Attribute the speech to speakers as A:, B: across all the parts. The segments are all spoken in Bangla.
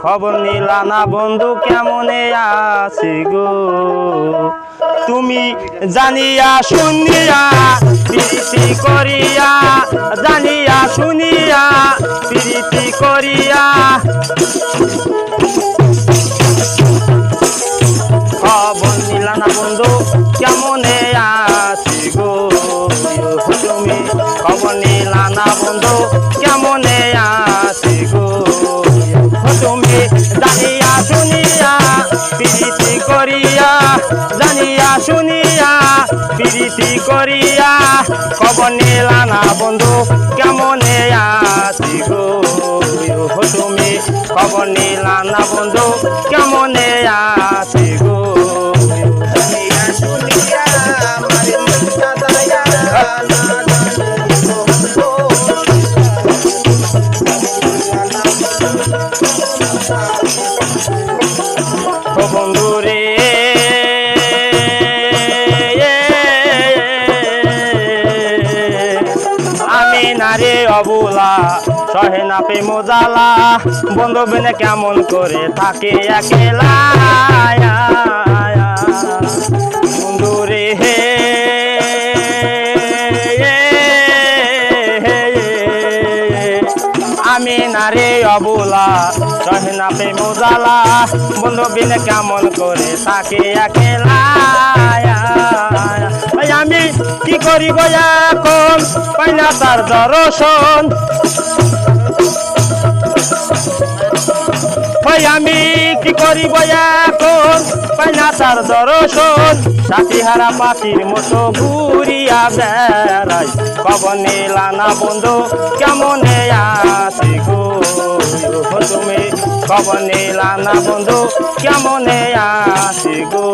A: খবর নিলা না বন্ধু কেমনে আছি গো তুমি জানিয়া শুনিয়া প্রীতি করিয়া জানিয়া শুনিয়া প্রীতি করিয়া খবর নিলা না বন্ধু কেমনে আছি গো তুমি খবর নিলা না বন্ধু কেমনে আছি গো তুমি জানিয়া শুনিয়া প্রীতি করিয়া জানিয়া শুনিয়া প্রীতি করিয়া খবর নিলা না বন্ধু কেমনে আছি গো তুমি খবর নিলা না বন্ধু কেমনে আছি গো বন্ধু রে আমি নারে অবুলা সহে না প্রেম জ্বালা বন্ধু বেনে কেমন করে থাকে একেলা বন্ধু রে আমি নারে অবুলা সহে না প্রেম জ্বালা বন্ধু বিনে কেমন করে থাকে একেলা আমি কি করিব এখন পাই না তার দর্শন আমি কি করিব এখন পাই না তার দর্শন সাথীহারা পাখির মতো ঘুরিয়া বেড়াই খবর নিলা না বন্ধু কেমনে আছি গো তুমি খবর নিলা না বন্ধু কেমনে আছি গো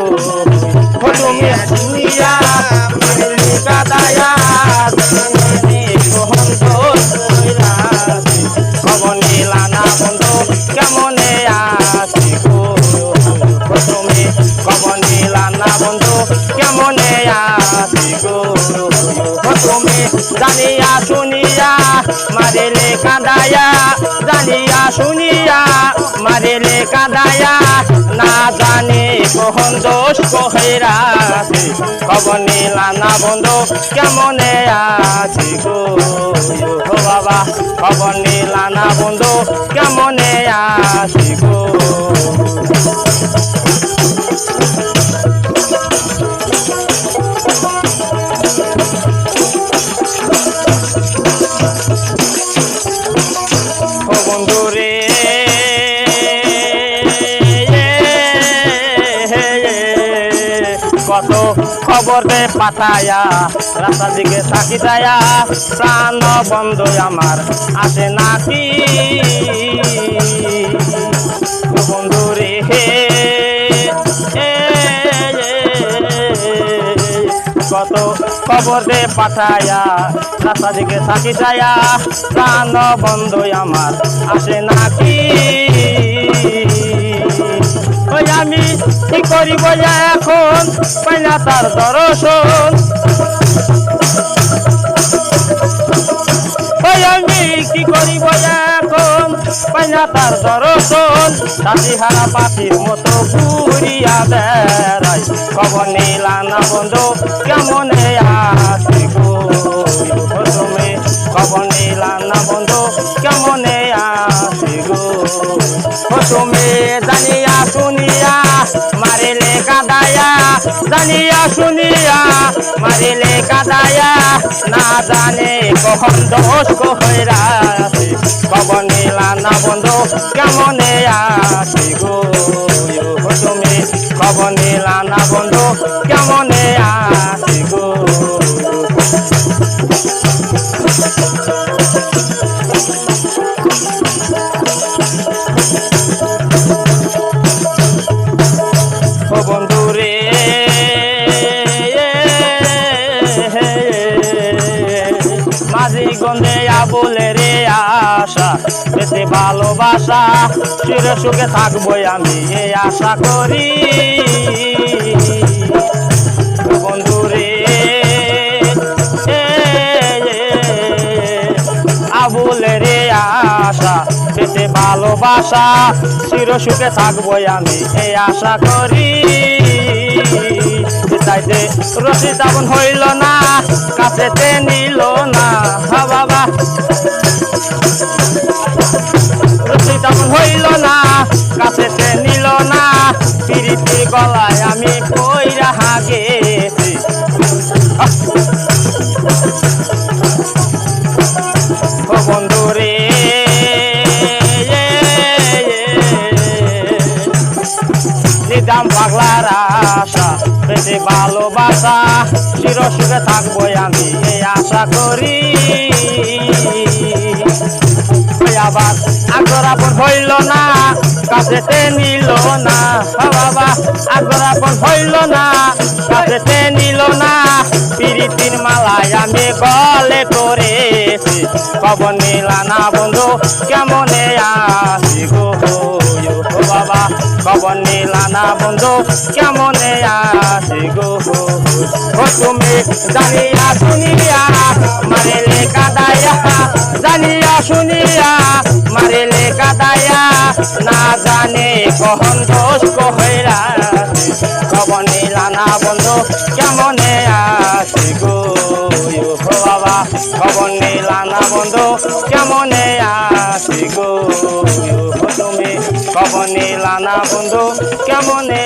A: তুমি শুনিয়া কাদায়া খবর নিলা না বন্ধু কেমনে আছি গো তুমি খবর নিলা না বন্ধু কেমনে আছি গো তুমি জানিয়া শুনিয়া মারিলে কাঁদায়া জানিয়া শুনিয়া মারিলে কাঁদায়া না জানি কখন দোষ কহেরা খবর নিলা না বন্ধু কেমনে আছি গো বাবা খবর নিলা না বন্ধু কেমনে আছি গো বন্ধু রে কত খবর দে পাঠায়া রাস্তার দিকে থাকি যায়া প্রাণ বন্ধু আমার আসে নাকি বন্ধু রে কত খবর দে পাঠায়া রাস্তা দিকে থাকি যায়া প্রাণ বন্ধু আমার আসে নাকি আমি কি করিব এখন পাই না তার দর্শন আমি কি করিব এখন পাই না তার দর্শন সাথীহারা পাখির মতো ঘুরিয়া বেড়াই খবর নিলা না বন্ধু কেমনে আছি গো তুমি খবর নিলা না বন্ধু কেমনে আছি গো তুমি জানিয়া শুনিয়া মারিলে কাঁদায়া জানিয়া শুনিয়া মারিলে কাঁদায়া না জানে কখন দোষ কহেরা খবর নিলা না বন্ধু কেমনে আছি গো তুমি খবর নিলা না বন্ধু কেমনে আছি গো বন্ধু রে মাঝি গন্ধে বলে রে আশা পেতে ভালোবাসা চির সুখে থাকবো আমি এই আশা করি বন্ধু রে আবুলে রে আশা পেতে ভালোবাসা চির সুখে থাকবো আমি এই আশা করি চাইতে রশি তেমন হইল না কাছেতে নিল না হা বাবা রশি তেমন হইল না কাছেতে নিল না পিরিতি গলায় আমি কইরা গেছি ও বন্ধু রে নিদাম পাগলার আশা পেতে ভালোবাসা চির সুখে থাকবো আমি এই আশা করি আবার আগর আপন হইল না কাছেতে নিল না বাবা আগর আপন হইল না কাছেতে নিল না পিরিতির মালায় আমি গলে করেছি খবর নিলা না বন্ধু কেমনে আসি গো বাবা খবর নিলা না বন্ধু কেমনে আসি গো ও তুমি জানিয়া শুনিয়া মারিলে কাদাইয়া জানিয়া শুনিয়া মারিলে কাদাইয়া না জানে কখন দোষ কহরা খবর নিলা না বন্ধু কেমনে আসি গো বাবা খবর নিলা না বন্ধু কেমনে আসি গো তুমি খবর নিলা না বন্ধু কেমনে